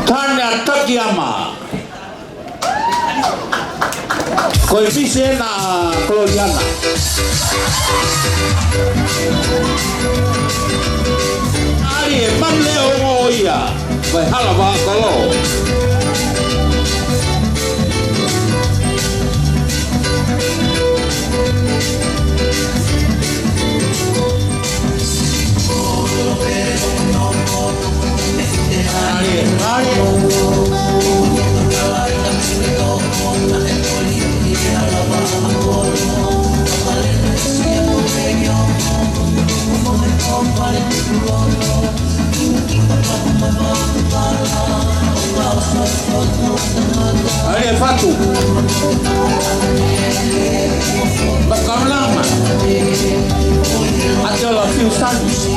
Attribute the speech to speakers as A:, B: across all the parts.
A: Tanya Takiyama. Koefisien Claudiana. Ari Manleo Moia. Vai halava kolo. Aí Fatu Bakal lama adalah few Santos.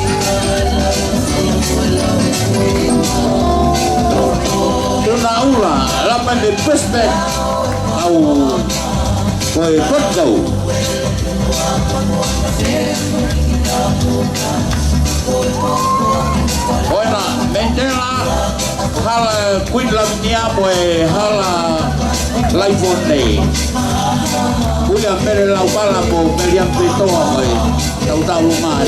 A: Tunaula lapan de Prospect au Koi Portgau. Oina mentela hala kuidlam niapoe hala laivone. Kuya mere lau pala po meriam petoa mai tau mai.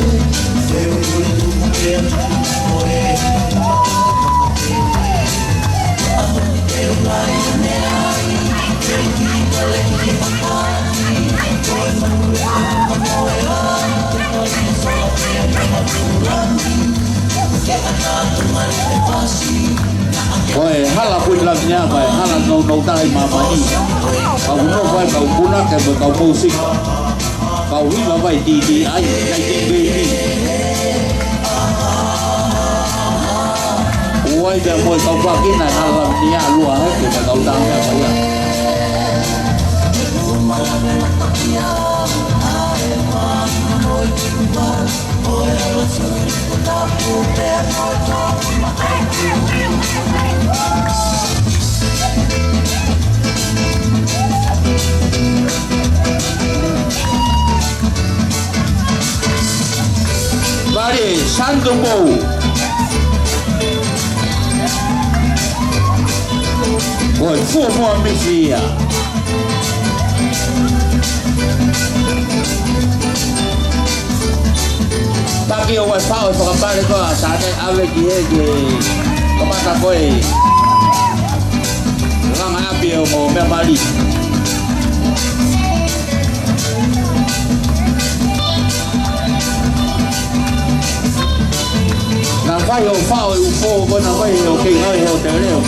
A: Oi, hala kuidlamnya apa? Hala no tai mama ni. Kau no vai kau guna ke kau musik. Kau hilang vai di ai ni. Oi, dia mau kau pakai nak hala ni luar ke kau tang apa ya? Mari Santumbo. Oi, fumo a misia. Pagi awal pau pagkabalik ko sa atin awet ye kumata ko lang api mo memali na fayo pau upo ko na ko okay ngay hotel leo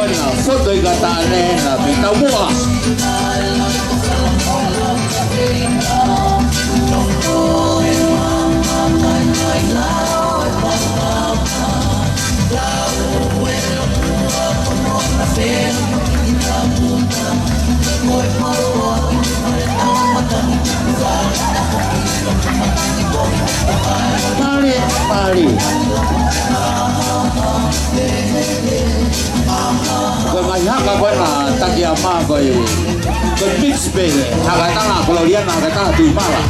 A: Olha, foto e gatane na bita mua. Mari. Kau banyak kau na Takiyama kau mix be. Agak tanah kalau dia nak agak tanah tuh malah.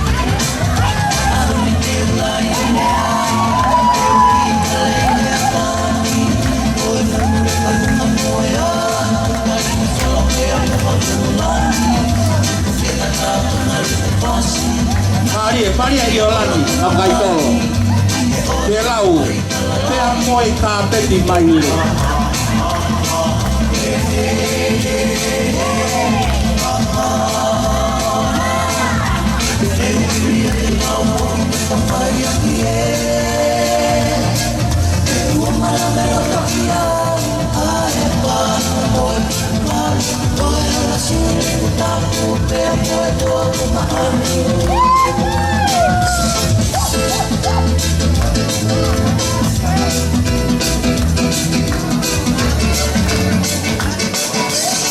A: Mari ayo lagi apa itu? Pelau, peamoi kape di maile.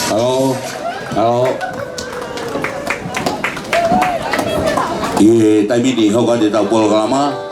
A: Halo, Hello. Ye, tapi ni kau kan dia tahu programa.